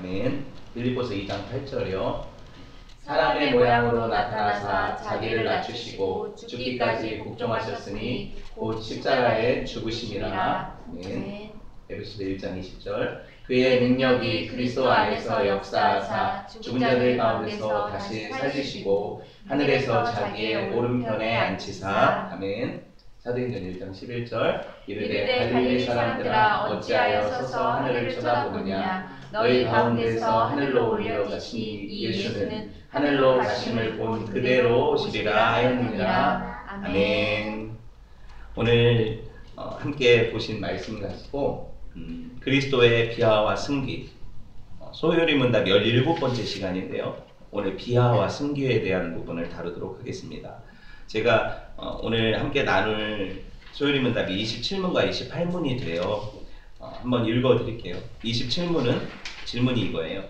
아멘. 빌립보서 2장 8절이요. 사람의 모양으로 나타나사 자기를 낮추시고 죽기까지 복종하셨으니 곧 십자가에 죽으심이라. 아멘. 에베소서 1장 20절. 그의 능력이 그리스도 안에서 역사하사 죽은 자들 가운데서 다시 살리시고 하늘에서 자기의 오른편에 앉히사. 아멘. 사도행전 1장 11절. 이르되 갈릴리 사람들아 어찌하여 서서 하늘을 쳐다보느냐. 너희 가운데서 하늘로 올려가시니 이 예수는 하늘로 가심을 본 그대로 오시리라 하였느니라. 아멘. 오늘 함께 보신 말씀 가지고 그리스도의 비하와 승기, 소요리 문답 17번째 시간인데요. 오늘 비하와 승기에 대한 부분을 다루도록 하겠습니다. 제가 오늘 함께 나눌 소요리 문답이 27문과 28문이 돼요. 한번 읽어드릴게요. 27문은 질문이 이거예요.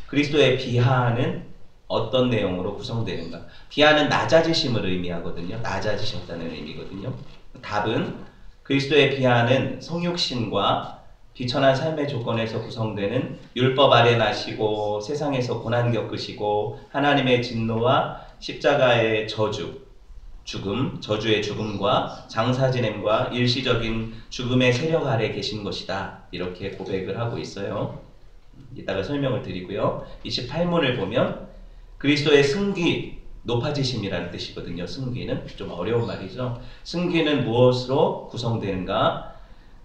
그리스도의 비하는 어떤 내용으로 구성되는가? 비하는 낮아지심을 의미하거든요. 낮아지셨다는 의미거든요. 답은 그리스도의 비하는 성육신과 비천한 삶의 조건에서 구성되는 율법 아래 나시고 세상에서 고난 겪으시고 하나님의 진노와 십자가의 저주의 죽음과 장사 지냄과 일시적인 죽음의 세력 아래 계신 것이다. 이렇게 고백을 하고 있어요. 이따가 설명을 드리고요. 28문을 보면 그리스도의 승기, 높아지심이라는 뜻이거든요. 승기는 좀 어려운 말이죠. 승기는 무엇으로 구성되는가?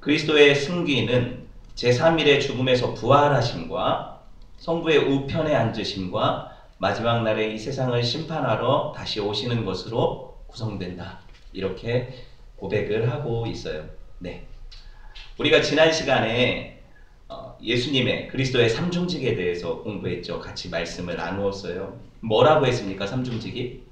그리스도의 승기는 제3일의 죽음에서 부활하심과 성부의 우편에 앉으심과 마지막 날에 이 세상을 심판하러 다시 오시는 것으로 구성된다. 이렇게 고백을 하고 있어요. 네, 우리가 지난 시간에 예수님의 그리스도의 삼중직에 대해서 공부했죠. 같이 말씀을 나누었어요. 뭐라고 했습니까? 삼중직이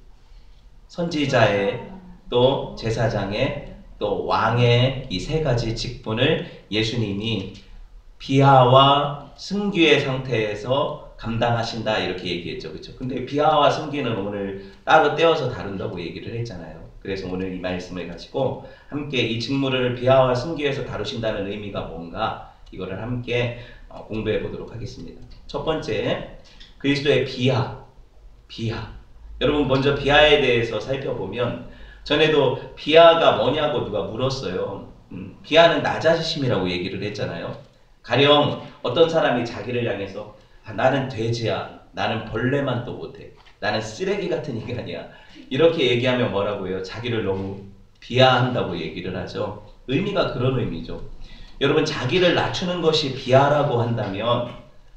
선지자의 또 제사장의 또 왕의 이 세 가지 직분을 예수님이 비하와 승기의 상태에서 감당하신다 이렇게 얘기했죠. 그렇죠? 근데 비하와 승기는 오늘 따로 떼어서 다룬다고 얘기를 했잖아요. 그래서 오늘 이 말씀을 가지고 함께 이 직무를 비하와 승기에서 다루신다는 의미가 뭔가 이거를 함께 공부해 보도록 하겠습니다. 첫 번째, 그리스도의 비하. 여러분 먼저 비하에 대해서 살펴보면 전에도 비하가 뭐냐고 누가 물었어요. 비하는 낮아지심이라고 얘기를 했잖아요. 가령 어떤 사람이 자기를 향해서 나는 돼지야, 나는 벌레만 또 못해, 나는 쓰레기 같은 인간이야 이렇게 얘기하면 뭐라고 해요? 자기를 너무 비하한다고 얘기를 하죠. 의미가 그런 의미죠. 여러분 자기를 낮추는 것이 비하라고 한다면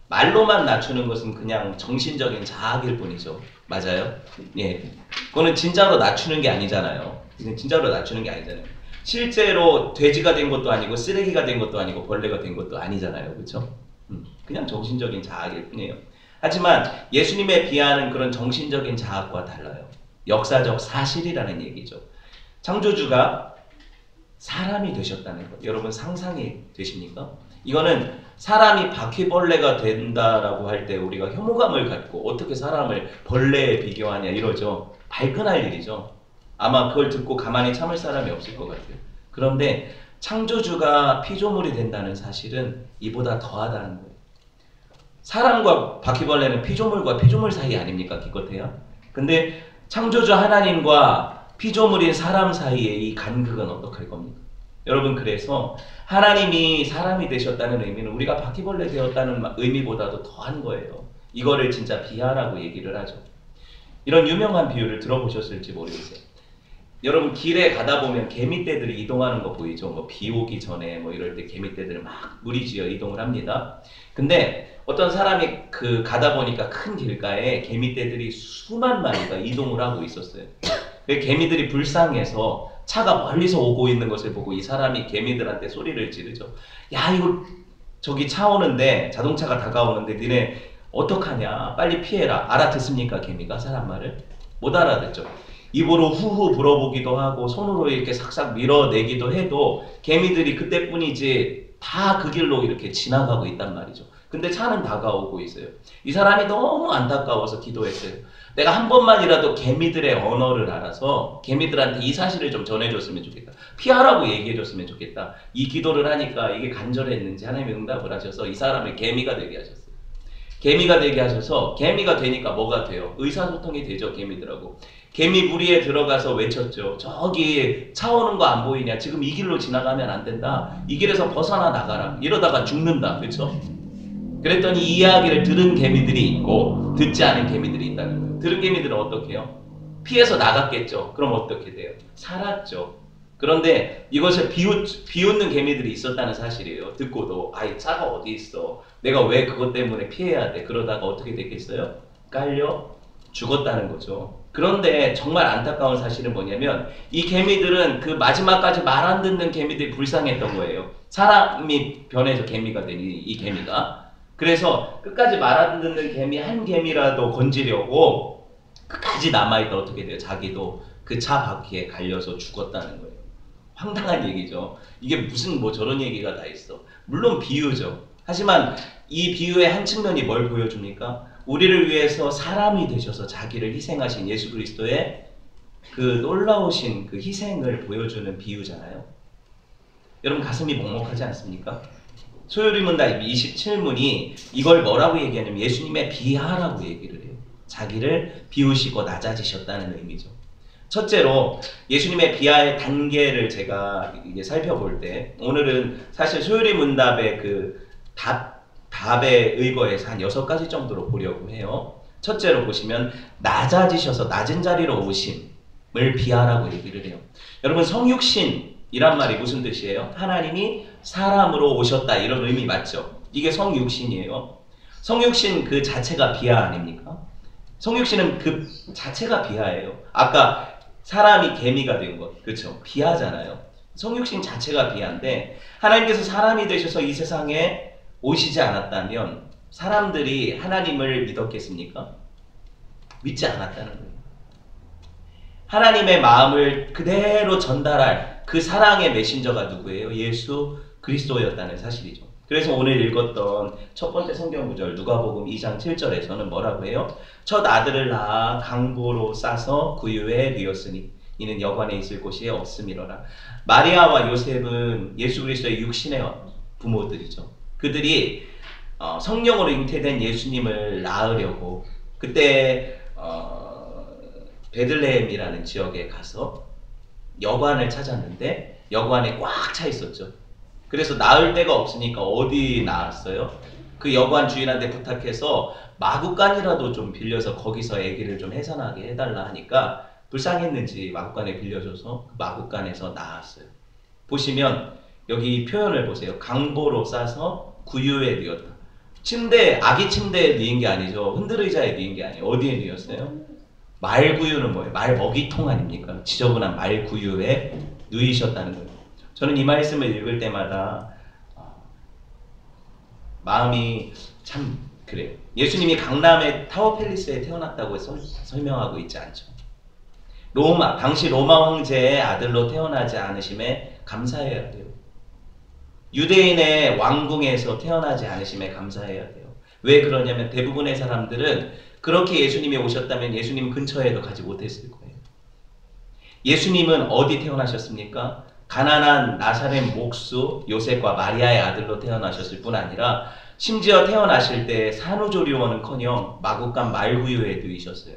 말로만 낮추는 것은 그냥 정신적인 자학일 뿐이죠. 맞아요? 예, 그거는 진짜로 낮추는 게 아니잖아요. 진짜로 낮추는 게 아니잖아요. 실제로 돼지가 된 것도 아니고 쓰레기가 된 것도 아니고 벌레가 된 것도 아니잖아요. 그렇죠? 그냥 정신적인 자학일 뿐이에요. 하지만 예수님의 비하는 그런 정신적인 자학과 달라요. 역사적 사실이라는 얘기죠. 창조주가 사람이 되셨다는 것. 여러분 상상이 되십니까? 이거는 사람이 바퀴벌레가 된다라고 할 때 우리가 혐오감을 갖고 어떻게 사람을 벌레에 비교하냐 이러죠. 발끈할 일이죠. 아마 그걸 듣고 가만히 참을 사람이 없을 것 같아요. 그런데 창조주가 피조물이 된다는 사실은 이보다 더하다는 거예요. 사람과 바퀴벌레는 피조물과 피조물 사이 아닙니까? 기껏해야. 근데 창조주 하나님과 피조물인 사람 사이의 이 간극은 어떡할 겁니까? 여러분 그래서 하나님이 사람이 되셨다는 의미는 우리가 바퀴벌레 되었다는 의미보다도 더한 거예요. 이거를 진짜 비하라고 얘기를 하죠. 이런 유명한 비유를 들어보셨을지 모르겠어요. 여러분 길에 가다 보면 개미떼들이 이동하는 거 보이죠? 뭐 비 오기 전에 뭐 이럴 때 개미떼들이 막 무리지어 이동을 합니다. 근데 어떤 사람이 가다 보니까 큰 길가에 개미떼들이 수만 마리가 이동을 하고 있었어요. 개미들이 불쌍해서 차가 멀리서 오고 있는 것을 보고 이 사람이 개미들한테 소리를 지르죠. 야, 이거 저기 차 오는데, 자동차가 다가오는데 니네 어떡하냐, 빨리 피해라. 알아듣습니까? 개미가 사람 말을? 못 알아듣죠. 입으로 후후 불어보기도 하고 손으로 이렇게 싹싹 밀어내기도 해도 개미들이 그때뿐이지 다 그 길로 이렇게 지나가고 있단 말이죠. 근데 차는 다가오고 있어요. 이 사람이 너무 안타까워서 기도했어요. 내가 한 번만이라도 개미들의 언어를 알아서 개미들한테 이 사실을 좀 전해줬으면 좋겠다. 피하라고 얘기해줬으면 좋겠다. 이 기도를 하니까 이게 간절했는지 하나님이 응답을 하셔서 이 사람을 개미가 되게 하셨어요. 개미가 되게 하셔서 개미가 되니까 뭐가 돼요? 의사소통이 되죠. 개미들하고. 개미 무리에 들어가서 외쳤죠. 저기 차 오는 거 안 보이냐? 지금 이 길로 지나가면 안 된다. 이 길에서 벗어나 나가라. 이러다가 죽는다. 그렇죠? 그랬더니 이 이야기를 들은 개미들이 있고 듣지 않은 개미들이 있다는 거예요. 들은 개미들은 어떻게 해요? 피해서 나갔겠죠. 그럼 어떻게 돼요? 살았죠. 그런데 이것을 비웃는 개미들이 있었다는 사실이에요. 듣고도 아이 차가 어디 있어? 내가 왜 그것 때문에 피해야 돼? 그러다가 어떻게 됐겠어요? 깔려 죽었다는 거죠. 그런데 정말 안타까운 사실은 뭐냐면 이 개미들은 그 마지막까지 말 안 듣는 개미들이 불쌍했던 거예요. 사람이 변해서 개미가 되니 이 개미가. 그래서 끝까지 말 안 듣는 개미 한 개미라도 건지려고 끝까지 남아있다 어떻게 돼요? 자기도 그 차 바퀴에 갈려서 죽었다는 거예요. 황당한 얘기죠. 이게 무슨 뭐 저런 얘기가 다 있어. 물론 비유죠. 하지만 이 비유의 한 측면이 뭘 보여줍니까? 우리를 위해서 사람이 되셔서 자기를 희생하신 예수 그리스도의 그 놀라우신 그 희생을 보여주는 비유잖아요. 여러분 가슴이 먹먹하지 않습니까? 소요리문답 27문이 이걸 뭐라고 얘기하냐면 예수님의 비하라고 얘기를 해요. 자기를 비우시고 낮아지셨다는 의미죠. 첫째로 예수님의 비하의 단계를 제가 이게 살펴볼 때 오늘은 사실 소요리문답의 그 답에 의거해서 한 6가지 정도로 보려고 해요. 첫째로 보시면 낮아지셔서 낮은 자리로 오심을 비하라고 얘기를 해요. 여러분 성육신이란 말이 무슨 뜻이에요? 하나님이 사람으로 오셨다 이런 의미 맞죠? 이게 성육신이에요. 성육신 그 자체가 비하 아닙니까? 성육신은 그 자체가 비하예요. 아까 사람이 개미가 된 것, 그렇죠? 비하잖아요. 성육신 자체가 비하인데 하나님께서 사람이 되셔서 이 세상에 오시지 않았다면 사람들이 하나님을 믿었겠습니까? 믿지 않았다는 거예요. 하나님의 마음을 그대로 전달할 그 사랑의 메신저가 누구예요? 예수 그리스도였다는 사실이죠. 그래서 오늘 읽었던 첫 번째 성경 구절 누가복음 2장 7절에서는 뭐라고 해요? 첫 아들을 낳아 강보로 싸서 구유에 뉘었으니 이는 여관에 있을 곳이 없음이로라. 마리아와 요셉은 예수 그리스도의 육신의 부모들이죠. 그들이 성령으로 잉태된 예수님을 낳으려고 그때 베들레헴이라는 지역에 가서 여관을 찾았는데 여관에 꽉 차 있었죠. 그래서 낳을 데가 없으니까 어디 낳았어요? 그 여관 주인한테 부탁해서 마구간이라도 좀 빌려서 거기서 아기를 좀 해산하게 해달라 하니까 불쌍했는지 마구간에 빌려줘서 그 마구간에서 낳았어요. 보시면 여기 표현을 보세요. 강보로 싸서 구유에 뉘었다. 침대, 아기 침대에 뉘은 게 아니죠. 흔들의자에 뉘은 게 아니에요. 어디에 뉘었어요? 말구유는 뭐예요? 말 먹이통 아닙니까? 지저분한 말구유에 누이셨다는 거예요. 저는 이 말씀을 읽을 때마다 마음이 참 그래요. 예수님이 강남의 타워팰리스에 태어났다고 설명하고 있지 않죠. 당시 로마 황제의 아들로 태어나지 않으심에 감사해야 돼요. 유대인의 왕궁에서 태어나지 않으심에 감사해야 돼요. 왜 그러냐면 대부분의 사람들은 그렇게 예수님이 오셨다면 예수님 근처에도 가지 못했을 거예요. 예수님은 어디 태어나셨습니까? 가난한 나사렛 목수 요셉과 마리아의 아들로 태어나셨을 뿐 아니라 심지어 태어나실 때 산후조리원은커녕 마구간 말구유에 누이셨어요.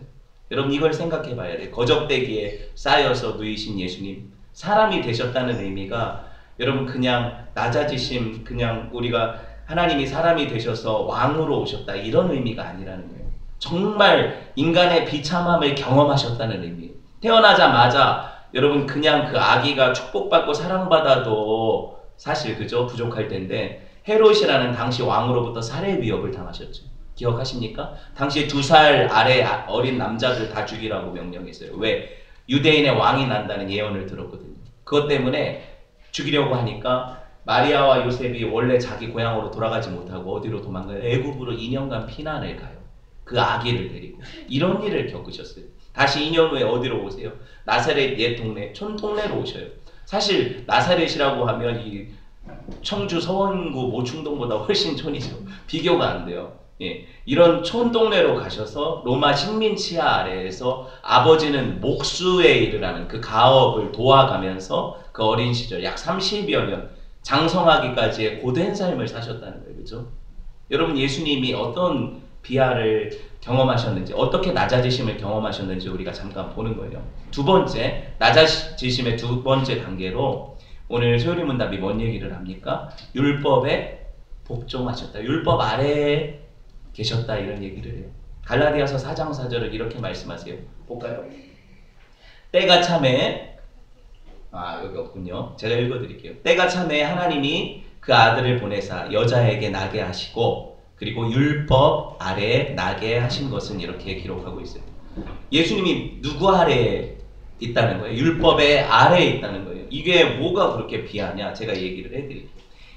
여러분 이걸 생각해 봐야 돼요. 거적대기에 쌓여서 누이신 예수님, 사람이 되셨다는 의미가 여러분 그냥 낮아지심, 그냥 우리가 하나님이 사람이 되셔서 왕으로 오셨다 이런 의미가 아니라는 거예요. 정말 인간의 비참함을 경험하셨다는 의미예요. 태어나자마자 여러분 그냥 그 아기가 축복받고 사랑받아도 사실 그죠? 부족할 텐데 헤롯이라는 당시 왕으로부터 살해 위협을 당하셨죠. 기억하십니까? 당시 2살 아래 어린 남자들 다 죽이라고 명령했어요. 왜? 유대인의 왕이 난다는 예언을 들었거든요. 그것 때문에 죽이려고 하니까 마리아와 요셉이 원래 자기 고향으로 돌아가지 못하고 어디로 도망가요? 애굽으로 2년간 피난을 가요. 그 아기를 데리고. 이런 일을 겪으셨어요. 다시 2년 후에 어디로 오세요? 나사렛 옛 동네, 촌 동네로 오셔요. 사실 나사렛이라고 하면 이 청주 서원구 모충동보다 훨씬 촌이죠. 비교가 안 돼요. 예, 이런 촌 동네로 가셔서 로마 식민 치하 아래에서 아버지는 목수의 일을 하는 그 가업을 도와가면서 그 어린 시절 약 30여 년 장성하기까지의 고된 삶을 사셨다는 거예요. 그죠? 여러분 예수님이 어떤 비하를 경험하셨는지, 어떻게 낮아지심을 경험하셨는지 우리가 잠깐 보는 거예요. 두 번째, 낮아지심의 두 번째 단계로 오늘 소요리 문답이 뭔 얘기를 합니까? 율법에 복종하셨다. 율법 아래에 계셨다, 이런 얘기를 해요. 갈라디아서 4장 4절을 이렇게 말씀하세요. 볼까요? 때가 참에, 여기 없군요. 제가 읽어드릴게요. 때가 참에 하나님이 그 아들을 보내사 여자에게 나게 하시고 그리고 율법 아래에 나게 하신 것은 이렇게 기록하고 있어요. 예수님이 누구 아래에 있다는 거예요? 율법의 아래에 있다는 거예요. 이게 뭐가 그렇게 비하냐? 제가 얘기를 해드릴게요.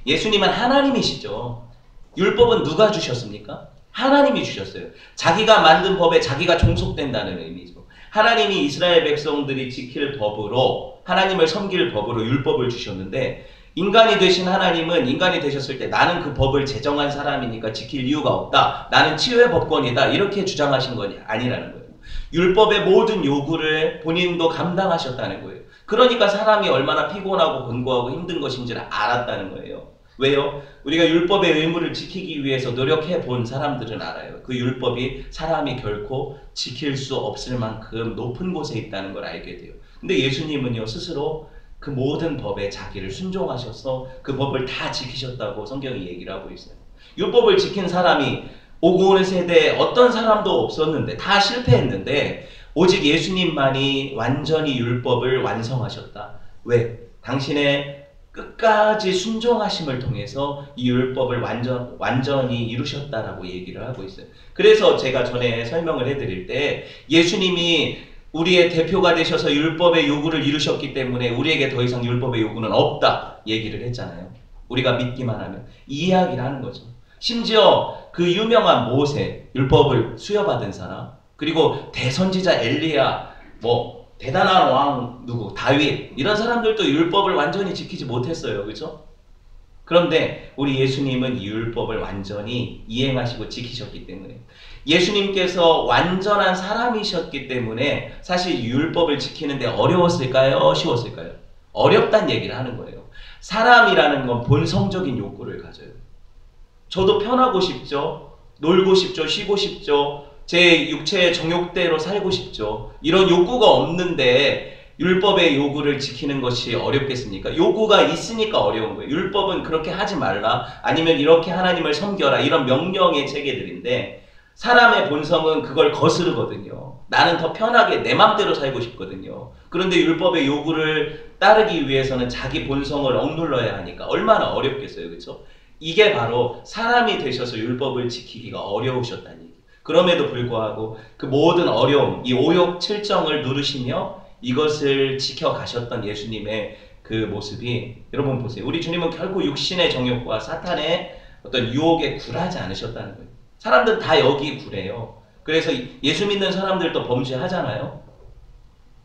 예수님은 하나님이시죠. 율법은 누가 주셨습니까? 하나님이 주셨어요. 자기가 만든 법에 자기가 종속된다는 의미죠. 하나님이 이스라엘 백성들이 지킬 법으로, 하나님을 섬길 법으로 율법을 주셨는데, 인간이 되신 하나님은 인간이 되셨을 때 나는 그 법을 제정한 사람이니까 지킬 이유가 없다, 나는 치유의 법권이다, 이렇게 주장하신 건 아니라는 거예요. 율법의 모든 요구를 본인도 감당하셨다는 거예요. 그러니까 사람이 얼마나 피곤하고 권고하고 힘든 것인지를 알았다는 거예요. 왜요? 우리가 율법의 의무를 지키기 위해서 노력해 본 사람들은 알아요. 그 율법이 사람이 결코 지킬 수 없을 만큼 높은 곳에 있다는 걸 알게 돼요. 근데 예수님은요, 스스로 그 모든 법에 자기를 순종하셔서 그 법을 다 지키셨다고 성경이 얘기를 하고 있어요. 율법을 지킨 사람이 오고 오는 세대에 어떤 사람도 없었는데, 다 실패했는데 오직 예수님만이 완전히 율법을 완성하셨다. 왜? 당신의 끝까지 순종하심을 통해서 이 율법을 완전히 이루셨다라고 얘기를 하고 있어요. 그래서 제가 전에 설명을 해드릴 때 예수님이 우리의 대표가 되셔서 율법의 요구를 이루셨기 때문에 우리에게 더 이상 율법의 요구는 없다 얘기를 했잖아요. 우리가 믿기만 하면. 이 이야기를 하는 거죠. 심지어 그 유명한 모세, 율법을 수여받은 사람, 그리고 대선지자 엘리야, 대단한 왕 누구, 다윗, 이런 사람들도 율법을 완전히 지키지 못했어요. 그렇죠? 그런데 우리 예수님은 이 율법을 완전히 이행하시고 지키셨기 때문에, 예수님께서 완전한 사람이셨기 때문에 사실 율법을 지키는데 어려웠을까요? 쉬웠을까요? 어렵다는 얘기를 하는 거예요. 사람이라는 건 본성적인 욕구를 가져요. 저도 편하고 싶죠. 놀고 싶죠. 쉬고 싶죠. 제 육체의 정욕대로 살고 싶죠. 이런 욕구가 없는데 율법의 요구를 지키는 것이 어렵겠습니까? 요구가 있으니까 어려운 거예요. 율법은 그렇게 하지 말라, 아니면 이렇게 하나님을 섬겨라, 이런 명령의 체계들인데 사람의 본성은 그걸 거스르거든요. 나는 더 편하게 내 맘대로 살고 싶거든요. 그런데 율법의 요구를 따르기 위해서는 자기 본성을 억눌러야 하니까 얼마나 어렵겠어요. 그렇죠? 이게 바로 사람이 되셔서 율법을 지키기가 어려우셨다는 얘기예요. 그럼에도 불구하고 그 모든 어려움, 이 오욕 칠정을 누르시며 이것을 지켜가셨던 예수님의 그 모습이, 여러분 보세요. 우리 주님은 결코 육신의 정욕과 사탄의 어떤 유혹에 굴하지 않으셨다는 거예요. 사람들은 다 여기 굴해요. 그래서 예수 믿는 사람들도 범죄하잖아요.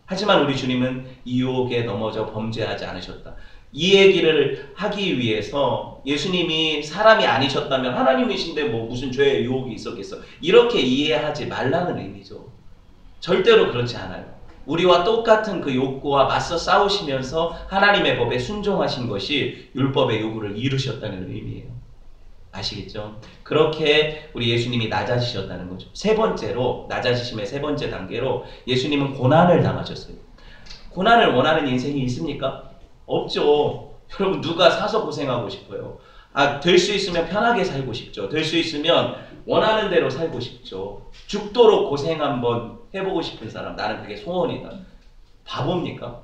하지만 우리 주님은 이 유혹에 넘어져 범죄하지 않으셨다. 이 얘기를 하기 위해서 예수님이 사람이 아니셨다면 하나님이신데 무슨 죄의 유혹이 있었겠어, 이렇게 이해하지 말라는 의미죠. 절대로 그렇지 않아요. 우리와 똑같은 그 욕구와 맞서 싸우시면서 하나님의 법에 순종하신 것이 율법의 요구를 이루셨다는 의미예요. 아시겠죠? 그렇게 우리 예수님이 낮아지셨다는 거죠. 세 번째로, 낮아지심의 세 번째 단계로 예수님은 고난을 당하셨어요. 고난을 원하는 인생이 있습니까? 없죠. 여러분, 누가 사서 고생하고 싶어요? 될 수 있으면 편하게 살고 싶죠. 될 수 있으면 원하는 대로 살고 싶죠. 죽도록 고생 한번 해보고 싶은 사람, 나는 그게 소원이다. 바보입니까?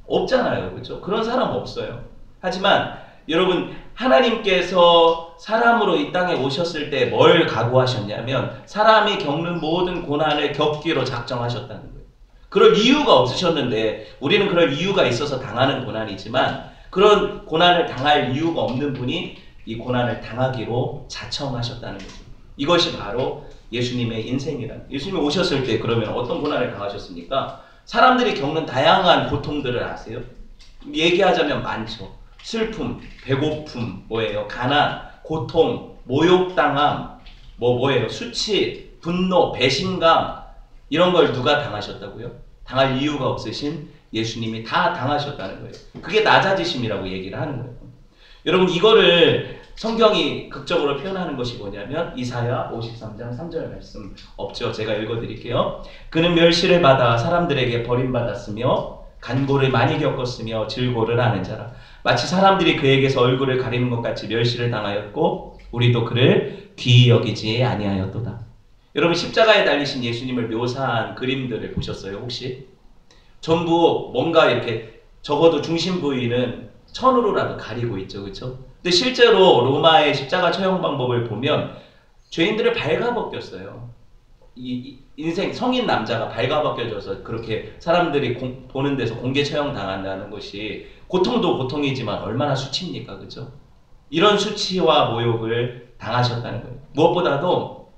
없잖아요. 그렇죠? 그런 사람 없어요. 하지만 여러분, 하나님께서 사람으로 이 땅에 오셨을 때 뭘 각오하셨냐면 사람이 겪는 모든 고난을 겪기로 작정하셨다는 거예요. 그럴 이유가 없으셨는데, 우리는 그럴 이유가 있어서 당하는 고난이지만 그런 고난을 당할 이유가 없는 분이 이 고난을 당하기로 자청하셨다는 거죠. 이것이 바로 예수님의 인생이란. 예수님이 오셨을 때 그러면 어떤 고난을 당하셨습니까? 사람들이 겪는 다양한 고통들을 아세요? 얘기하자면 많죠. 슬픔, 배고픔, 가난, 고통, 모욕당함, 뭐예요? 수치, 분노, 배신감, 이런 걸 누가 당하셨다고요? 당할 이유가 없으신 예수님이 다 당하셨다는 거예요. 그게 낮아지심이라고 얘기를 하는 거예요. 여러분, 이거를 성경이 극적으로 표현하는 것이 뭐냐면 이사야 53장 3절 말씀 없죠. 제가 읽어드릴게요. 그는 멸시를 받아 사람들에게 버림받았으며 간고를 많이 겪었으며 질고를 하는 자라. 마치 사람들이 그에게서 얼굴을 가리는 것 같이 멸시를 당하였고 우리도 그를 귀히 여기지 아니하였도다. 여러분 십자가에 달리신 예수님을 묘사한 그림들을 보셨어요 혹시? 전부 뭔가 이렇게 적어도 중심 부위는 천으로라도 가리고 있죠. 그렇죠? 근데 실제로 로마의 십자가 처형 방법을 보면 죄인들을 발가벗겼어요. 이 인생 성인 남자가 발가벗겨져서 그렇게 사람들이 보는 데서 공개 처형 당한다는 것이 고통도 고통이지만 얼마나 수치입니까? 그렇죠? 이런 수치와 모욕을 당하셨다는 거예요. 무엇보다도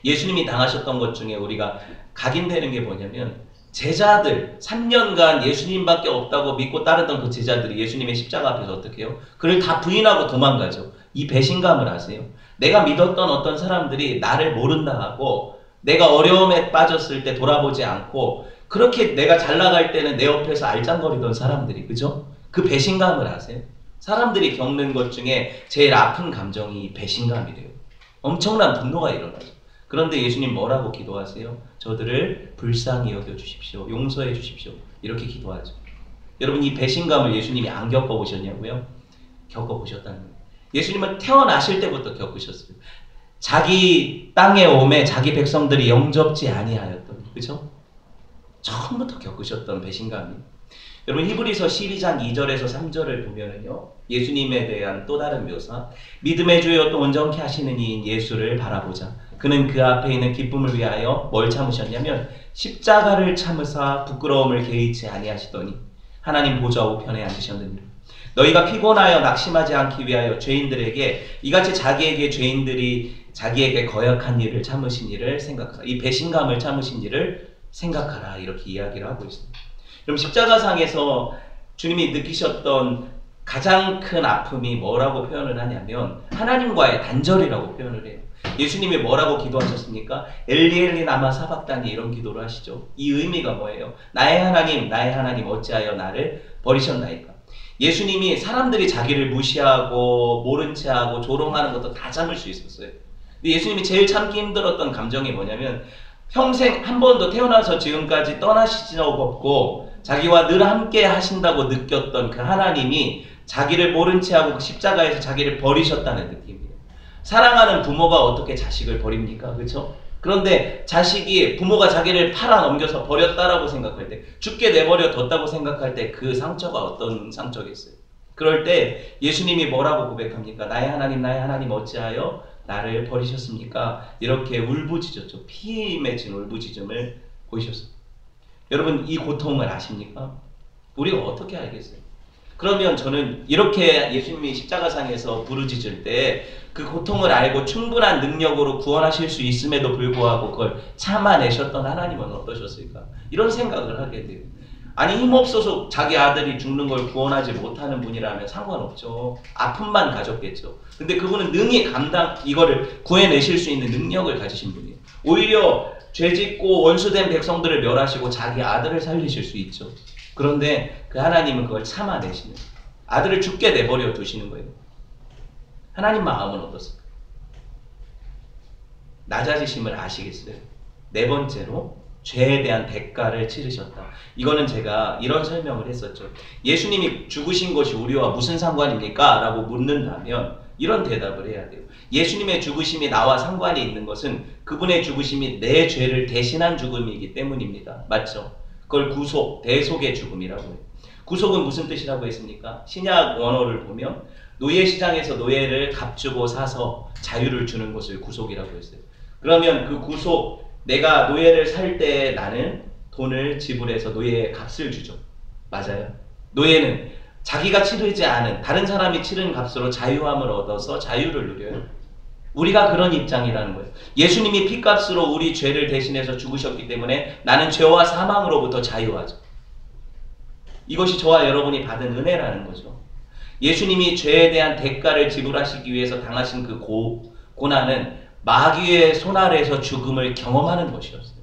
예수님이 당하셨던 것 중에 우리가 각인되는 게 뭐냐면 제자들 3년간 예수님밖에 없다고 믿고 따르던 그 제자들이 예수님의 십자가 앞에서 어떻게 해요? 그를 다 부인하고 도망가죠. 이 배신감을 아세요? 내가 믿었던 어떤 사람들이 나를 모른다 하고 내가 어려움에 빠졌을 때 돌아보지 않고 그렇게 내가 잘 나갈 때는 내 옆에서 알짱거리던 사람들이 그죠? 그 배신감을 아세요? 사람들이 겪는 것 중에 제일 아픈 감정이 배신감이래요. 엄청난 분노가 일어나죠. 그런데 예수님 뭐라고 기도하세요? 저들을 불쌍히 여겨주십시오. 용서해 주십시오. 이렇게 기도하죠. 여러분 이 배신감을 예수님이 안 겪어보셨냐고요? 겪어보셨다는 거예요. 예수님은 태어나실 때부터 겪으셨어요. 자기 땅에 오매 자기 백성들이 영접지 아니하였던 그죠? 처음부터 겪으셨던 배신감이. 여러분 히브리서 12장 2절에서 3절을 보면은요. 예수님에 대한 또 다른 묘사. 믿음의 주요 또 온전케 하시는 이인 예수를 바라보자. 그는 그 앞에 있는 기쁨을 위하여 뭘 참으셨냐면 십자가를 참으사 부끄러움을 개의치 아니하시더니 하나님 보좌 우편에 앉으셨느니라. 너희가 피곤하여 낙심하지 않기 위하여 죄인들에게 이같이 자기에게 죄인들이 자기에게 거역한 일을 참으신 일을 생각하라. 이 배신감을 참으신 일을 생각하라. 이렇게 이야기를 하고 있습니다. 그럼 십자가상에서 주님이 느끼셨던 가장 큰 아픔이 뭐라고 표현을 하냐면 하나님과의 단절이라고 표현을 해요. 예수님이 뭐라고 기도하셨습니까? 엘리 엘리 라마 사박다니 이런 기도를 하시죠. 이 의미가 뭐예요? 나의 하나님 어찌하여 나를 버리셨나이까? 예수님이 사람들이 자기를 무시하고 모른 체하고 조롱하는 것도 다 참을 수 있었어요. 근데 예수님이 제일 참기 힘들었던 감정이 뭐냐면 평생 한 번도 태어나서 지금까지 떠나시지도 없고 자기와 늘 함께 하신다고 느꼈던 그 하나님이 자기를 모른 채하고 그 십자가에서 자기를 버리셨다는 느낌이에요. 사랑하는 부모가 어떻게 자식을 버립니까? 그렇죠? 그런데 자식이 부모가 자기를 팔아 넘겨서 버렸다라고 생각할 때 죽게 내버려 뒀다고 생각할 때 그 상처가 어떤 상처겠어요? 그럴 때 예수님이 뭐라고 고백합니까? 나의 하나님 어찌하여 나를 버리셨습니까? 이렇게 울부짖었죠. 피 맺은 울부짖음을 보이셨어요. 여러분 이 고통을 아십니까? 우리가 어떻게 알겠어요? 그러면 저는 이렇게 예수님이 십자가상에서 부르짖을 때 그 고통을 알고 충분한 능력으로 구원하실 수 있음에도 불구하고 그걸 참아내셨던 하나님은 어떠셨을까? 이런 생각을 하게 돼요. 아니 힘없어서 자기 아들이 죽는 걸 구원하지 못하는 분이라면 상관없죠. 아픔만 가졌겠죠. 근데 그분은 능히 이거를 구해내실 수 있는 능력을 가지신 분이에요. 오히려 죄짓고 원수된 백성들을 멸하시고 자기 아들을 살리실 수 있죠. 그런데 그 하나님은 그걸 참아내시는 아들을 죽게 내버려 두시는 거예요. 하나님 마음은 어떻습니까? 낮아지심을 아시겠어요? 네 번째로 죄에 대한 대가를 치르셨다. 이거는 제가 이런 설명을 했었죠. 예수님이 죽으신 것이 우리와 무슨 상관입니까? 라고 묻는다면 이런 대답을 해야 돼요. 예수님의 죽으심이 나와 상관이 있는 것은 그분의 죽으심이 내 죄를 대신한 죽음이기 때문입니다. 맞죠? 그걸 구속, 대속의 죽음이라고 해요. 구속은 무슨 뜻이라고 했습니까? 신약 원어를 보면 노예시장에서 노예를 값주고 사서 자유를 주는 것을 구속이라고 했어요. 그러면 그 구속, 내가 노예를 살 때 나는 돈을 지불해서 노예의 값을 주죠. 맞아요. 노예는 자기가 치르지 않은 다른 사람이 치른 값으로 자유함을 얻어서 자유를 누려요. 우리가 그런 입장이라는 거예요. 예수님이 피값으로 우리 죄를 대신해서 죽으셨기 때문에 나는 죄와 사망으로부터 자유하죠. 이것이 저와 여러분이 받은 은혜라는 거죠. 예수님이 죄에 대한 대가를 지불하시기 위해서 당하신 그 고난은 마귀의 손 아래에서 죽음을 경험하는 것이었어요.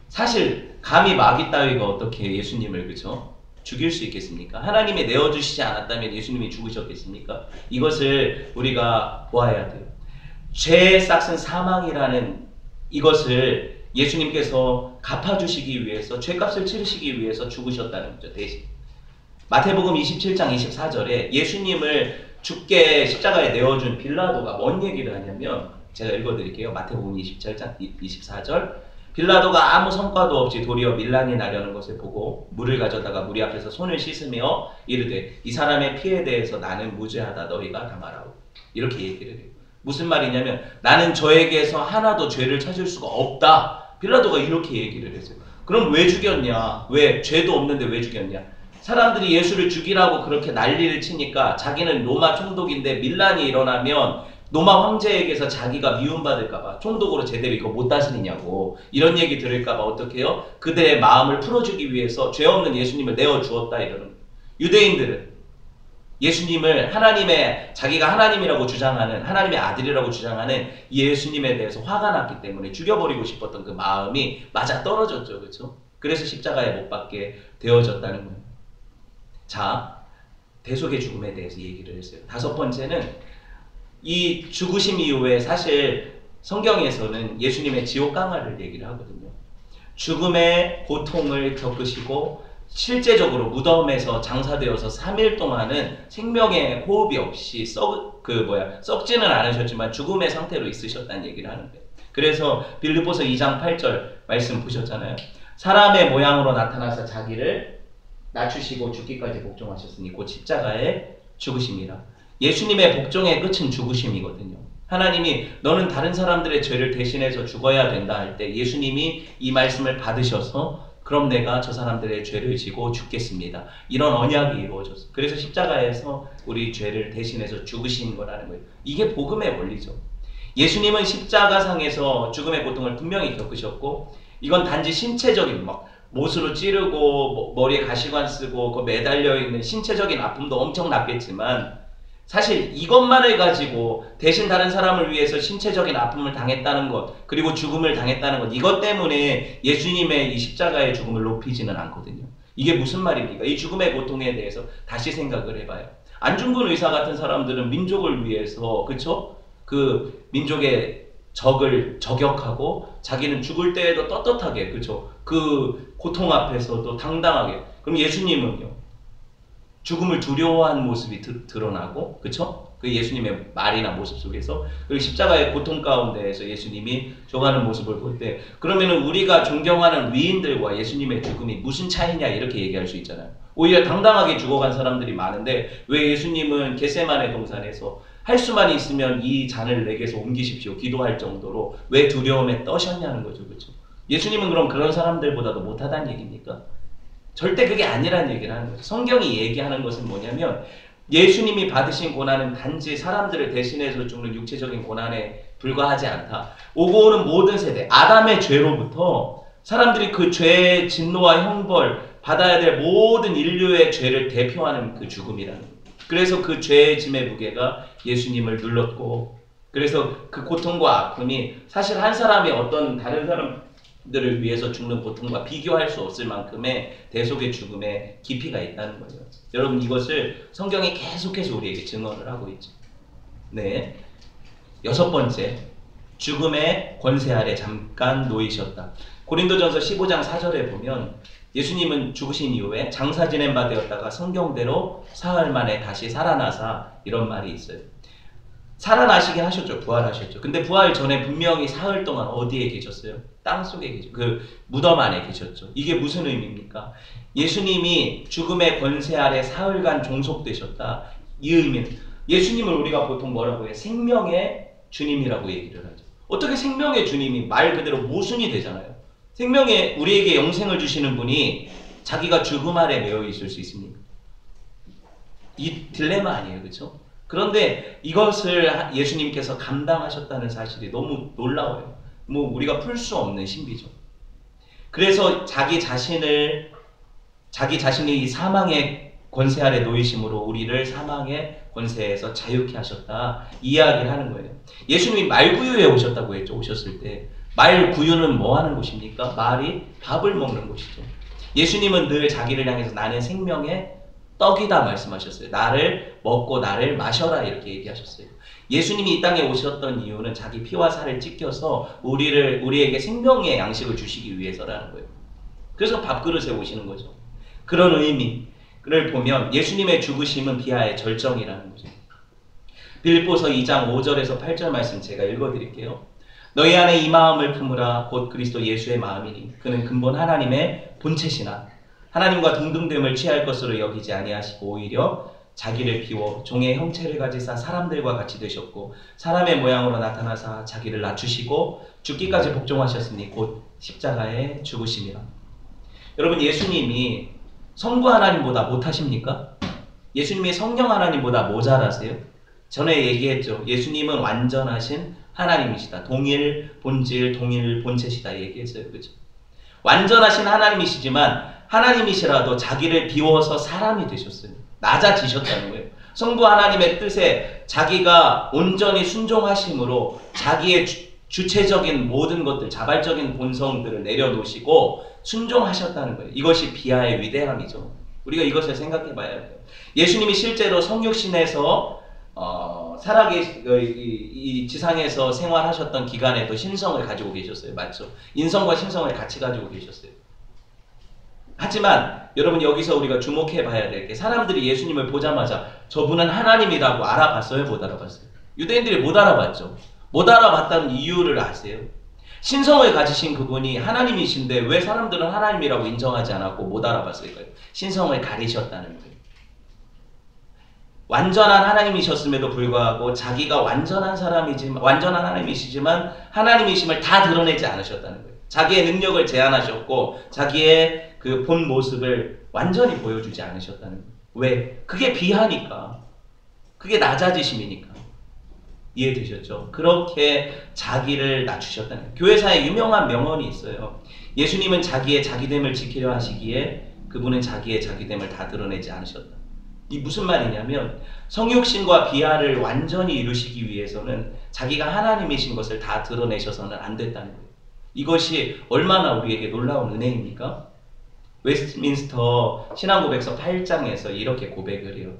사실 감히 마귀 따위가 어떻게 예수님을 그죠? 죽일 수 있겠습니까? 하나님이 내어주시지 않았다면 예수님이 죽으셨겠습니까? 이것을 우리가 보아야 돼요. 죄의 싹은 사망이라는 이것을 예수님께서 갚아주시기 위해서, 죄값을 치르시기 위해서 죽으셨다는 거죠. 대신 마태복음 27장 24절에 예수님을 죽게 십자가에 내어준 빌라도가 뭔 얘기를 하냐면, 제가 읽어드릴게요. 마태복음 27장 24절. 빌라도가 아무 성과도 없이 도리어 밀란이 나려는 것을 보고 물을 가져다가 무리 앞에서 손을 씻으며 이르되 이 사람의 피에 대해서 나는 무죄하다, 너희가 담아라오. 이렇게 얘기를 해요. 무슨 말이냐면 나는 저에게서 하나도 죄를 찾을 수가 없다. 빌라도가 이렇게 얘기를 했어요. 그럼 왜 죽였냐? 왜? 죄도 없는데 왜 죽였냐? 사람들이 예수를 죽이라고 그렇게 난리를 치니까 자기는 로마 총독인데 밀란이 일어나면 로마 황제에게서 자기가 미움받을까봐 총독으로 제대로 이거 못 다스리냐고 이런 얘기 들을까봐 어떻게 해요? 그들의 마음을 풀어주기 위해서 죄 없는 예수님을 내어주었다 이러는 거예요. 유대인들은 예수님을 자기가 하나님이라고 주장하는, 하나님의 아들이라고 주장하는 예수님에 대해서 화가 났기 때문에 죽여버리고 싶었던 그 마음이 맞아 떨어졌죠. 그렇죠? 그래서 십자가에 못 박게 되어졌다는 거예요. 자, 대속의 죽음에 대해서 얘기를 했어요. 다섯 번째는 이 죽으심 이후에 사실 성경에서는 예수님의 지옥 강화를 얘기를 하거든요. 죽음의 고통을 겪으시고 실제적으로 무덤에서 장사되어서 3일 동안은 생명의 호흡이 없이 썩지는 않으셨지만 죽음의 상태로 있으셨다는 얘기를 하는데, 그래서 빌립보서 2장 8절 말씀 보셨잖아요. 사람의 모양으로 나타나서 자기를 낮추시고 죽기까지 복종하셨으니 곧 십자가에 죽으심이라. 예수님의 복종의 끝은 죽으심이거든요. 하나님이 너는 다른 사람들의 죄를 대신해서 죽어야 된다 할 때 예수님이 이 말씀을 받으셔서 그럼 내가 저 사람들의 죄를 지고 죽겠습니다. 이런 언약이 이루어졌어요. 그래서 십자가에서 우리 죄를 대신해서 죽으신 거라는 거예요. 이게 복음의 원리죠. 예수님은 십자가상에서 죽음의 고통을 분명히 겪으셨고, 이건 단지 신체적인 못으로 찌르고 머리에 가시관 쓰고 매달려 있는 신체적인 아픔도 엄청 났겠지만, 사실 이것만을 가지고 대신 다른 사람을 위해서 신체적인 아픔을 당했다는 것, 그리고 죽음을 당했다는 것, 이것 때문에 예수님의 이 십자가의 죽음을 높이지는 않거든요. 이게 무슨 말입니까? 이 죽음의 고통에 대해서 다시 생각을 해봐요. 안중근 의사 같은 사람들은 민족을 위해서, 그쵸? 그 민족의 적을 저격하고 자기는 죽을 때에도 떳떳하게, 그쵸? 그 고통 앞에서도 당당하게. 그럼 예수님은요? 죽음을 두려워하는 모습이 드러나고, 그쵸? 그 예수님의 말이나 모습 속에서, 그리고 십자가의 고통 가운데에서 예수님이 죽어가는 모습을 볼 때, 그러면은 우리가 존경하는 위인들과 예수님의 죽음이 무슨 차이냐 이렇게 얘기할 수 있잖아요. 오히려 당당하게 죽어간 사람들이 많은데 왜 예수님은 겟세마네 동산에서 할 수만 있으면 이 잔을 내게서 옮기십시오 기도할 정도로 왜 두려움에 떠셨냐는 거죠. 그렇죠? 예수님은 그럼 그런 사람들보다도 못하다는 얘기입니까? 절대 그게 아니라는 얘기를 하는 거죠. 성경이 얘기하는 것은 뭐냐면 예수님이 받으신 고난은 단지 사람들을 대신해서 죽는 육체적인 고난에 불과하지 않다. 오고 오는 모든 세대, 아담의 죄로부터 사람들이 그 죄의 진노와 형벌 받아야 될 모든 인류의 죄를 대표하는 그 죽음이라는 거예요. 그래서 그 죄의 짐의 무게가 예수님을 눌렀고, 그래서 그 고통과 아픔이 사실 한 사람이 어떤 다른 사람들을 위해서 죽는 고통과 비교할 수 없을 만큼의 대속의 죽음에 깊이가 있다는 거예요. 여러분, 이것을 성경이 계속해서 우리에게 증언을 하고 있죠. 네. 여섯 번째, 죽음의 권세 아래 잠깐 놓이셨다. 고린도전서 15장 4절에 보면 예수님은 죽으신 이후에 장사 지낸 바 되었다가 성경대로 사흘 만에 다시 살아나사 이런 말이 있어요. 살아나시긴 하셨죠. 부활하셨죠. 근데 부활 전에 분명히 사흘 동안 어디에 계셨어요? 땅 속에 계셨죠. 그 무덤 안에 계셨죠. 이게 무슨 의미입니까? 예수님이 죽음의 권세 아래 사흘간 종속되셨다. 이 의미는 예수님을 우리가 보통 뭐라고 해요? 생명의 주님이라고 얘기를 하죠. 어떻게 생명의 주님이 말 그대로 모순이 되잖아요. 생명에 우리에게 영생을 주시는 분이 자기가 죽음 아래 매여 있을 수 있습니까? 이 딜레마 아니에요, 그렇죠? 그런데 이것을 예수님께서 감당하셨다는 사실이 너무 놀라워요. 뭐 우리가 풀 수 없는 신비죠. 그래서 자기 자신이 이 사망의 권세 아래 놓이심으로 우리를 사망의 권세에서 자유케 하셨다 이야기를 하는 거예요. 예수님이 말구유에 오셨다고 했죠. 오셨을 때 말구유는 뭐 하는 곳입니까? 말이 밥을 먹는 곳이죠. 예수님은 늘 자기를 향해서 나는 생명의 떡이다 말씀하셨어요. 나를 먹고 나를 마셔라 이렇게 얘기하셨어요. 예수님이 이 땅에 오셨던 이유는 자기 피와 살을 찢겨서 우리에게 생명의 양식을 주시기 위해서라는 거예요. 그래서 밥그릇에 오시는 거죠. 그런 의미를 보면 예수님의 죽으심은 비하의 절정이라는 거죠. 빌립보서 2장 5절에서 8절 말씀 제가 읽어드릴게요. 너희 안에 이 마음을 품으라. 곧 그리스도 예수의 마음이니 그는 근본 하나님의 본체시나 하나님과 동등됨을 취할 것으로 여기지 아니하시고 오히려 자기를 비워 종의 형체를 가지사 사람들과 같이 되셨고 사람의 모양으로 나타나사 자기를 낮추시고 죽기까지 복종하셨으니 곧 십자가에 죽으심이라. 여러분, 예수님이 성부 하나님보다 못하십니까? 예수님이 성령 하나님보다 모자라세요? 전에 얘기했죠. 예수님은 완전하신 하나님이시다. 동일 본질, 동일 본체시다 얘기했어요. 그죠? 완전하신 하나님이시지만 하나님이시라도 자기를 비워서 사람이 되셨어요. 낮아지셨다는 거예요. 성부 하나님의 뜻에 자기가 온전히 순종하심으로 자기의 주체적인 모든 것들, 자발적인 본성들을 내려놓으시고 순종하셨다는 거예요. 이것이 비하의 위대함이죠. 우리가 이것을 생각해 봐야 돼요. 예수님이 실제로 성육신에서 이 지상에서 생활하셨던 기간에도 신성을 가지고 계셨어요. 맞죠? 인성과 신성을 같이 가지고 계셨어요. 하지만 여러분, 여기서 우리가 주목해 봐야 될 게 사람들이 예수님을 보자마자 저분은 하나님이라고 알아봤어요? 못 알아봤어요? 유대인들이 못 알아봤죠. 못 알아봤다는 이유를 아세요? 신성을 가지신 그분이 하나님이신데 왜 사람들은 하나님이라고 인정하지 않았고 못 알아봤을까요? 신성을 가리셨다는 거예요. 완전한 하나님이셨음에도 불구하고 자기가 완전한 하나님이시지만 하나님이심을 다 드러내지 않으셨다는 거예요. 자기의 능력을 제한하셨고 자기의 그 본 모습을 완전히 보여주지 않으셨다는 거예요. 왜? 그게 비하니까. 그게 낮아지심이니까. 이해되셨죠? 그렇게 자기를 낮추셨다는 거예요. 교회사에 유명한 명언이 있어요. 예수님은 자기의 자기됨을 지키려 하시기에 그분은 자기의 자기됨을 다 드러내지 않으셨다. 이 무슨 말이냐면 성육신과 비하를 완전히 이루시기 위해서는 자기가 하나님이신 것을 다 드러내셔서는 안 됐다는 거예요. 이것이 얼마나 우리에게 놀라운 은혜입니까? 웨스트민스터 신앙고백서 8장에서 이렇게 고백을 해요.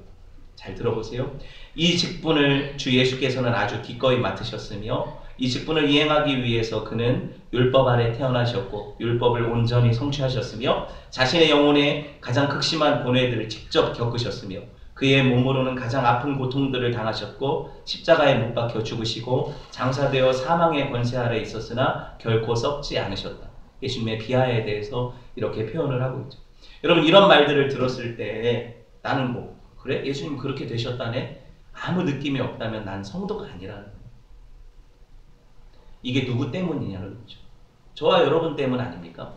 잘 들어보세요. 이 직분을 주 예수께서는 아주 기꺼이 맡으셨으며 이 직분을 이행하기 위해서 그는 율법 아래 태어나셨고 율법을 온전히 성취하셨으며 자신의 영혼에 가장 극심한 고뇌들을 직접 겪으셨으며 그의 몸으로는 가장 아픈 고통들을 당하셨고 십자가에 못 박혀 죽으시고 장사되어 사망의 권세 아래 있었으나 결코 썩지 않으셨다. 예수님의 비하에 대해서 이렇게 표현을 하고 있죠. 여러분, 이런 말들을 들었을 때 나는 뭐 그래? 예수님 그렇게 되셨다네? 아무 느낌이 없다면 난 성도가 아니라는 거예요. 이게 누구 때문이냐는 거죠. 저와 여러분 때문 아닙니까?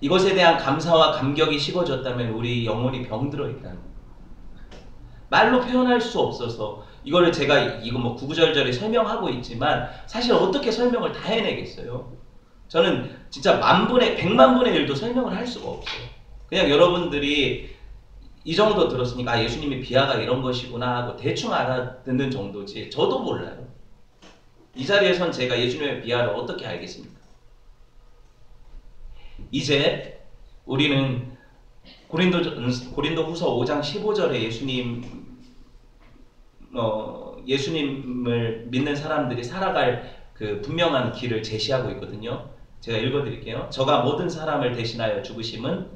이것에 대한 감사와 감격이 식어졌다면 우리 영혼이 병들어 있다는 거예요. 말로 표현할 수 없어서 이거를 제가 이거 뭐 구구절절히 설명하고 있지만 사실 어떻게 설명을 다 해내겠어요? 저는 진짜 100만 분의 1도 설명을 할 수가 없어요. 그냥 여러분들이 이 정도 들었으니까 아, 예수님의 비하가 이런 것이구나 하고 대충 알아듣는 정도지 저도 몰라요. 이 자리에선 제가 예수님의 비하를 어떻게 알겠습니까? 이제 우리는 고린도후서 5장 15절에 예수님을 믿는 사람들이 살아갈 그 분명한 길을 제시하고 있거든요. 제가 읽어드릴게요. 저가 모든 사람을 대신하여 죽으심은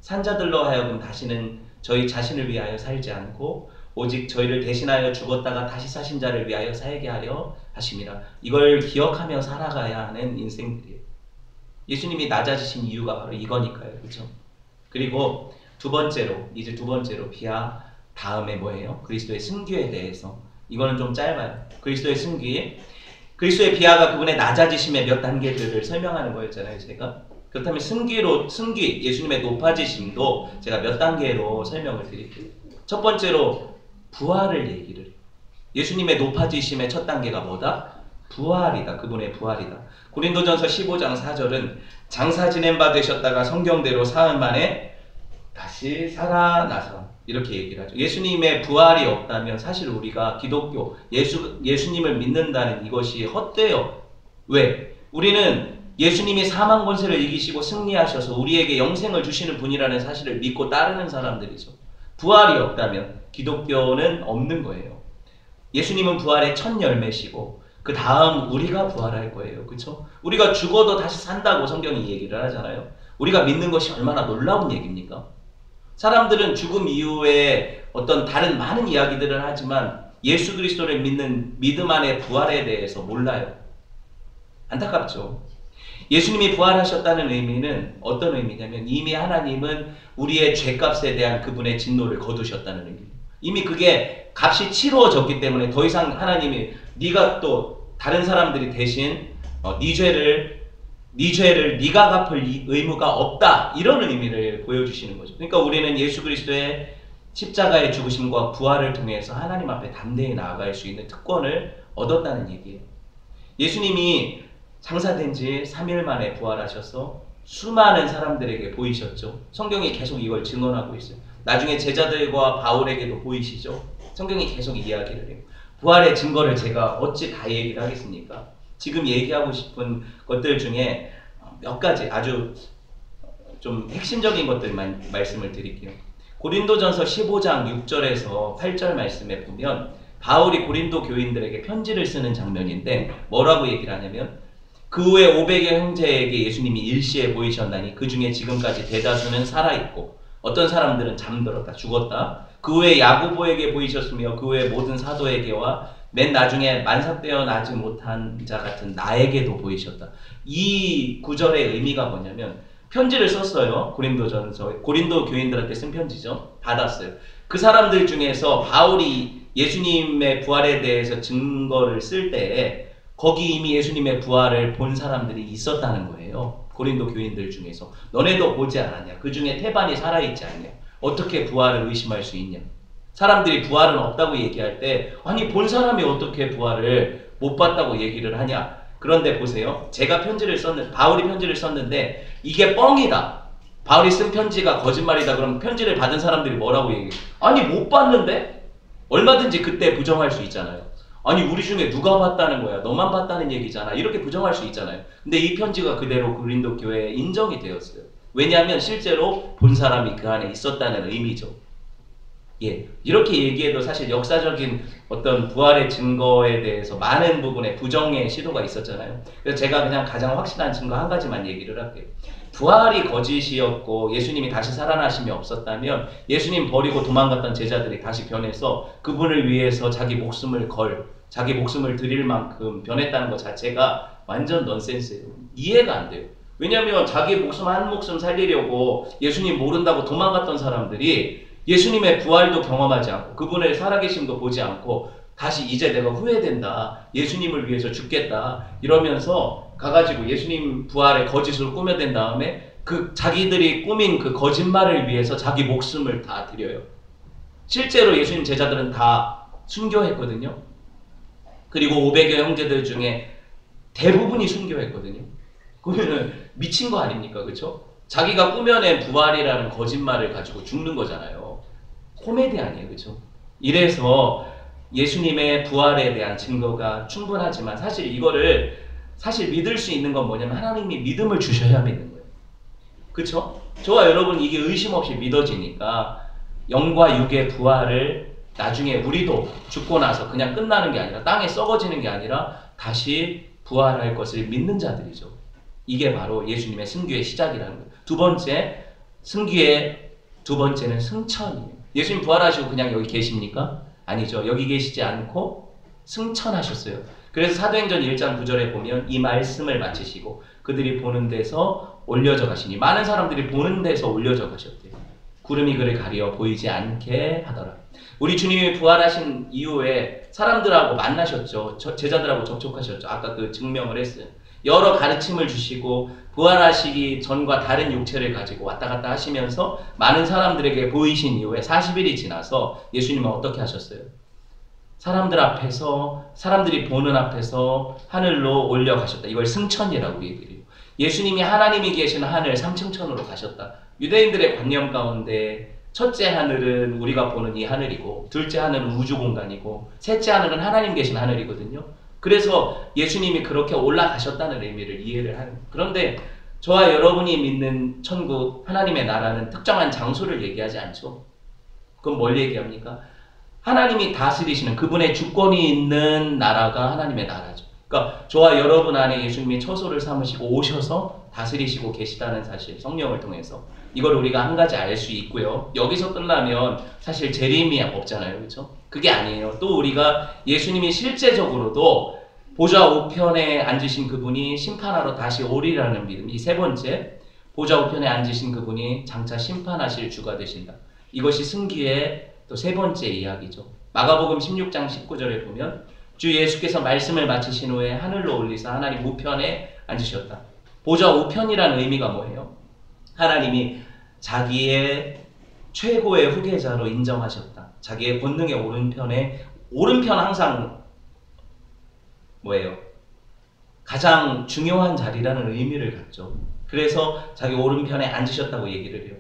산자들로 하여금 다시는 저희 자신을 위하여 살지 않고 오직 저희를 대신하여 죽었다가 다시 사신 자를 위하여 살게 하려 하심이라. 이걸 기억하며 살아가야 하는 인생들이에요. 예수님이 낮아지신 이유가 바로 이거니까요. 그렇죠? 그리고 두 번째로 비하 다음에 뭐예요? 그리스도의 승귀에 대해서. 이거는 좀 짧아요. 그리스도의 승귀. 그리스도의 비하가 그분의 낮아지심의 몇 단계들을 설명하는 거였잖아요, 제가. 그렇다면 승귀, 예수님의 높아지심도 제가 몇 단계로 설명을 드릴게요. 첫 번째로 부활을 얘기를 해요. 예수님의 높아지심의 첫 단계가 뭐다? 부활이다. 그분의 부활이다. 고린도전서 15장 4절은 장사 지낸 바 되셨다가 성경대로 사흘 만에 다시 살아나서 이렇게 얘기를 하죠. 예수님의 부활이 없다면 사실 우리가 기독교, 예수님을 믿는다는 이것이 헛되요. 왜? 우리는 예수님이 사망 권세를 이기시고 승리하셔서 우리에게 영생을 주시는 분이라는 사실을 믿고 따르는 사람들이죠. 부활이 없다면 기독교는 없는 거예요. 예수님은 부활의 첫 열매시고 그 다음 우리가 부활할 거예요. 그렇죠? 우리가 죽어도 다시 산다고 성경이 얘기를 하잖아요. 우리가 믿는 것이 얼마나 놀라운 얘기입니까? 사람들은 죽음 이후에 어떤 다른 많은 이야기들을 하지만 예수 그리스도를 믿는 믿음 안의 부활에 대해서 몰라요. 안타깝죠. 예수님이 부활하셨다는 의미는 어떤 의미냐면 이미 하나님은 우리의 죄값에 대한 그분의 진노를 거두셨다는 의미예요. 이미 그게 값이 치루어졌기 때문에 더 이상 하나님이 네가 또 다른 사람들이 대신 네 죄를 네가 갚을 의무가 없다, 이런 의미를 보여주시는 거죠. 그러니까 우리는 예수 그리스도의 십자가의 죽으심과 부활을 통해서 하나님 앞에 담대히 나아갈 수 있는 특권을 얻었다는 얘기예요. 예수님이 장사된 지 3일 만에 부활하셔서 수많은 사람들에게 보이셨죠. 성경이 계속 이걸 증언하고 있어요. 나중에 제자들과 바울에게도 보이시죠. 성경이 계속 이야기를 해요. 부활의 증거를 제가 어찌 다 얘기를 하겠습니까? 지금 얘기하고 싶은 것들 중에 몇 가지 아주 좀 핵심적인 것들만 말씀을 드릴게요. 고린도전서 15장 6절에서 8절 말씀에 보면 바울이 고린도 교인들에게 편지를 쓰는 장면인데 뭐라고 얘기를 하냐면 그 후에 500여 형제에게 예수님이 일시에 보이셨나니 그 중에 지금까지 대다수는 살아있고 어떤 사람들은 잠들었다 죽었다. 그 후에 야고보에게 보이셨으며 그 후에 모든 사도에게와 맨 나중에 만삭되어 나지 못한 자 같은 나에게도 보이셨다. 이 구절의 의미가 뭐냐면 편지를 썼어요. 고린도 교인들한테 쓴 편지죠. 받았어요. 그 사람들 중에서 바울이 예수님의 부활에 대해서 증거를 쓸 때 거기 이미 예수님의 부활을 본 사람들이 있었다는 거예요. 고린도 교인들 중에서. 너네도 보지 않았냐? 그 중에 태반이 살아있지 않냐? 어떻게 부활을 의심할 수 있냐? 사람들이 부활은 없다고 얘기할 때 아니 본 사람이 어떻게 부활을 못 봤다고 얘기를 하냐? 그런데 보세요. 바울이 편지를 썼는데 이게 뻥이다. 바울이 쓴 편지가 거짓말이다. 그럼 편지를 받은 사람들이 뭐라고 얘기해? 아니 못 봤는데? 얼마든지 그때 부정할 수 있잖아요. 아니 우리 중에 누가 봤다는 거야? 너만 봤다는 얘기잖아. 이렇게 부정할 수 있잖아요. 근데 이 편지가 그대로 고린도 교회에 인정이 되었어요. 왜냐하면 실제로 본 사람이 그 안에 있었다는 의미죠. 예, 이렇게 얘기해도 사실 역사적인 어떤 부활의 증거에 대해서 많은 부분에 부정의 시도가 있었잖아요. 그래서 제가 그냥 가장 확실한 증거 한 가지만 얘기를 할게요. 부활이 거짓이었고 예수님이 다시 살아나심이 없었다면 예수님 버리고 도망갔던 제자들이 다시 변해서 그분을 위해서 자기 목숨을 드릴 만큼 변했다는 것 자체가 완전 넌센스예요. 이해가 안 돼요. 왜냐하면 자기 목숨 한 목숨 살리려고 예수님 모른다고 도망갔던 사람들이 예수님의 부활도 경험하지 않고 그분의 살아계심도 보지 않고 다시 이제 내가 후회된다. 예수님을 위해서 죽겠다. 이러면서 가가지고 예수님 부활의 거짓을 꾸며댄 다음에 그 자기들이 꾸민 그 거짓말을 위해서 자기 목숨을 다 드려요. 실제로 예수님 제자들은 다 순교했거든요. 그리고 500여 형제들 중에 대부분이 순교했거든요. 그러면은 미친 거 아닙니까? 그렇죠? 자기가 꾸며낸 부활이라는 거짓말을 가지고 죽는 거잖아요. 코미디 아니에요. 그렇죠? 이래서 예수님의 부활에 대한 증거가 충분하지만 사실 믿을 수 있는 건 뭐냐면 하나님이 믿음을 주셔야 믿는 거예요. 그렇죠? 저와 여러분 이게 의심 없이 믿어지니까 영과 육의 부활을 나중에 우리도 죽고 나서 그냥 끝나는 게 아니라 땅에 썩어지는 게 아니라 다시 부활할 것을 믿는 자들이죠. 이게 바로 예수님의 승귀의 시작이라는 거예요. 승귀의 두 번째는 승천이에요. 예수님 부활하시고 그냥 여기 계십니까? 아니죠. 여기 계시지 않고 승천하셨어요. 그래서 사도행전 1장 9절에 보면 이 말씀을 마치시고 그들이 보는 데서 올려져 가시니 많은 사람들이 보는 데서 올려져 가셨대요. 구름이 그를 가려 보이지 않게 하더라. 우리 주님이 부활하신 이후에 사람들하고 만나셨죠. 제자들하고 접촉하셨죠. 아까 그 증명을 했어요. 여러 가르침을 주시고 부활하시기 전과 다른 육체를 가지고 왔다 갔다 하시면서 많은 사람들에게 보이신 이후에 40일이 지나서 예수님은 어떻게 하셨어요? 사람들이 보는 앞에서 하늘로 올려가셨다. 이걸 승천이라고 얘기해요. 예수님이 하나님이 계신 하늘 3층천으로 가셨다. 유대인들의 관념 가운데 첫째 하늘은 우리가 보는 이 하늘이고 둘째 하늘은 우주 공간이고 셋째 하늘은 하나님 계신 하늘이거든요. 그래서 예수님이 그렇게 올라가셨다는 의미를 이해를 하는 거예요. 그런데 저와 여러분이 믿는 천국, 하나님의 나라는 특정한 장소를 얘기하지 않죠. 그럼 뭘 얘기합니까? 하나님이 다스리시는 그분의 주권이 있는 나라가 하나님의 나라죠. 그러니까 저와 여러분 안에 예수님이 처소를 삼으시고 오셔서 다스리시고 계시다는 사실, 성령을 통해서 이걸 우리가 한 가지 알 수 있고요. 여기서 끝나면 사실 재림이 없잖아요. 그렇죠? 그게 아니에요. 또 우리가 예수님이 실제적으로도 보좌 우편에 앉으신 그분이 심판하러 다시 오리라는 믿음. 이 세 번째, 보좌 우편에 앉으신 그분이 장차 심판하실 주가 되신다. 이것이 승기의 또 세 번째 이야기죠. 마가복음 16장 19절에 보면 주 예수께서 말씀을 마치신 후에 하늘로 올리사 하나님 우편에 앉으셨다. 보좌 우편이라는 의미가 뭐예요? 하나님이 자기의 최고의 후계자로 인정하셨다. 자기의 권능의 오른편에, 오른편 항상 뭐예요? 가장 중요한 자리라는 의미를 갖죠. 그래서 자기 오른편에 앉으셨다고 얘기를 해요.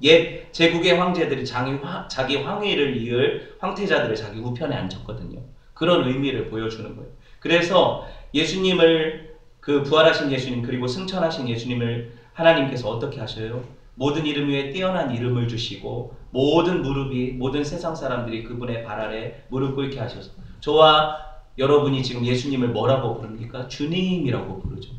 옛 제국의 황제들이 자기 황위를 이을 황태자들을 자기 우편에 앉혔거든요. 그런 의미를 보여주는 거예요. 그래서 예수님을, 그 부활하신 예수님 그리고 승천하신 예수님을 하나님께서 어떻게 하셔요? 모든 이름 위에 뛰어난 이름을 주시고 모든 무릎이, 모든 세상 사람들이 그분의 발 아래 무릎 꿇게 하셔서 저와 여러분이 지금 예수님을 뭐라고 부릅니까? 주님이라고 부르죠.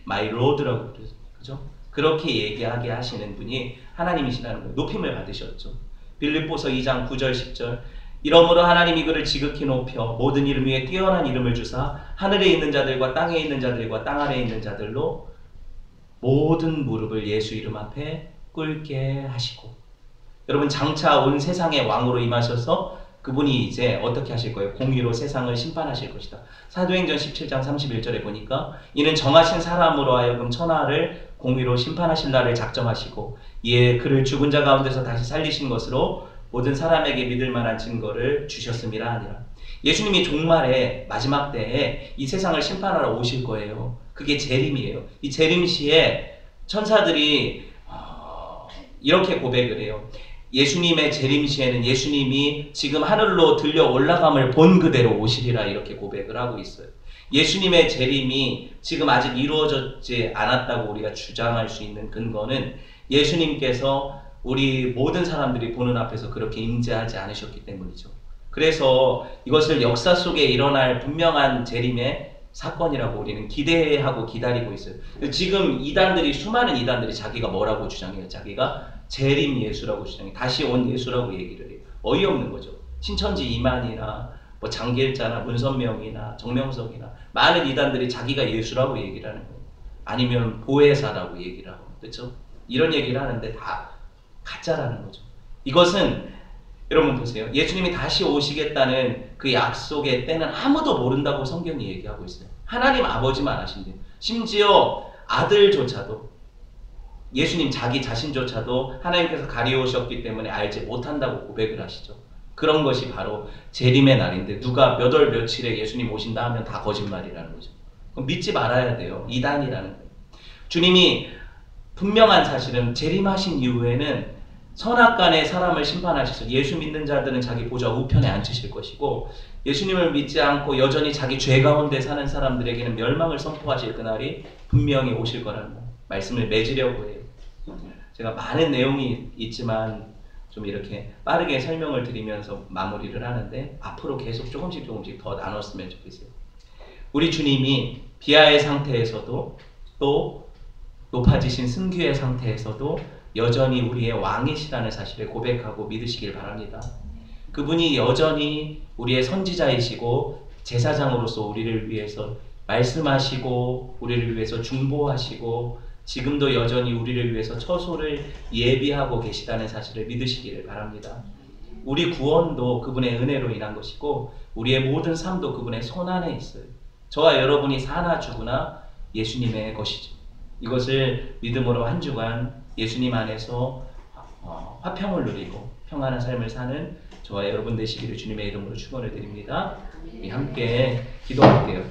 My Lord라고 부르죠. 그죠? 그렇게 얘기하게 하시는 분이 하나님이시라는 거예요. 높임을 받으셨죠. 빌립보서 2장 9절 10절 이러므로 하나님이 그를 지극히 높여 모든 이름 위에 뛰어난 이름을 주사 하늘에 있는 자들과 땅에 있는 자들과 땅 아래에 있는 자들로 모든 무릎을 예수 이름 앞에 꿇게 하시고, 여러분 장차 온 세상의 왕으로 임하셔서 그분이 이제 어떻게 하실 거예요? 공의로 세상을 심판하실 것이다. 사도행전 17장 31절에 보니까 이는 정하신 사람으로 하여금 천하를 공의로 심판하실 날을 작정하시고 이에 그를 죽은 자 가운데서 다시 살리신 것으로 모든 사람에게 믿을 만한 증거를 주셨음이라 하니라. 예수님이 종말에 마지막 때에 이 세상을 심판하러 오실 거예요. 그게 재림이에요. 이 재림 시에 천사들이 이렇게 고백을 해요. 예수님의 재림 시에는 예수님이 지금 하늘로 들려 올라감을 본 그대로 오시리라 이렇게 고백을 하고 있어요. 예수님의 재림이 지금 아직 이루어지지 않았다고 우리가 주장할 수 있는 근거는 예수님께서 우리 모든 사람들이 보는 앞에서 그렇게 임재하지 않으셨기 때문이죠. 그래서 이것을 역사 속에 일어날 분명한 재림의 사건이라고 우리는 기대하고 기다리고 있어요. 지금 이단들이, 수많은 이단들이 자기가 뭐라고 주장해요? 자기가 재림 예수라고 주장해요. 다시 온 예수라고 얘기를 해요. 어이없는 거죠. 신천지 이만이나 뭐 장길자나 문선명이나 정명석이나 많은 이단들이 자기가 예수라고 얘기를 하는 거예요. 아니면 보혜사라고 얘기를 하고, 그렇죠? 이런 얘기를 하는데 다 가짜라는 거죠. 이것은 여러분 보세요. 예수님이 다시 오시겠다는 그 약속의 때는 아무도 모른다고 성경이 얘기하고 있어요. 하나님 아버지만 아신대요. 심지어 아들조차도, 예수님 자기 자신조차도 하나님께서 가리우셨기 때문에 알지 못한다고 고백을 하시죠. 그런 것이 바로 재림의 날인데 누가 몇 월 며칠에 예수님 오신다 하면 다 거짓말이라는 거죠. 그럼 믿지 말아야 돼요. 이단이라는 거예요. 주님이 분명한 사실은 재림하신 이후에는 선악간의 사람을 심판하셔서 예수 믿는 자들은 자기 보좌 우편에 앉으실 것이고, 예수님을 믿지 않고 여전히 자기 죄 가운데 사는 사람들에게는 멸망을 선포하실 그날이 분명히 오실 거라는 말씀을 맺으려고 해요. 제가 많은 내용이 있지만 좀 이렇게 빠르게 설명을 드리면서 마무리를 하는데 앞으로 계속 조금씩 더 나눴으면 좋겠어요. 우리 주님이 비하의 상태에서도 또 높아지신 승귀의 상태에서도 여전히 우리의 왕이시라는 사실을 고백하고 믿으시길 바랍니다. 그분이 여전히 우리의 선지자이시고 제사장으로서 우리를 위해서 말씀하시고 우리를 위해서 중보하시고 지금도 여전히 우리를 위해서 처소를 예비하고 계시다는 사실을 믿으시기를 바랍니다. 우리 구원도 그분의 은혜로 인한 것이고 우리의 모든 삶도 그분의 손 안에 있어요. 저와 여러분이 사나 죽으나 예수님의 것이죠. 이것을 믿음으로 한 주간 예수님 안에서 화평을 누리고 평안한 삶을 사는 저와 여러분 되시기를 주님의 이름으로 축원을 드립니다. 우리 함께 기도할게요.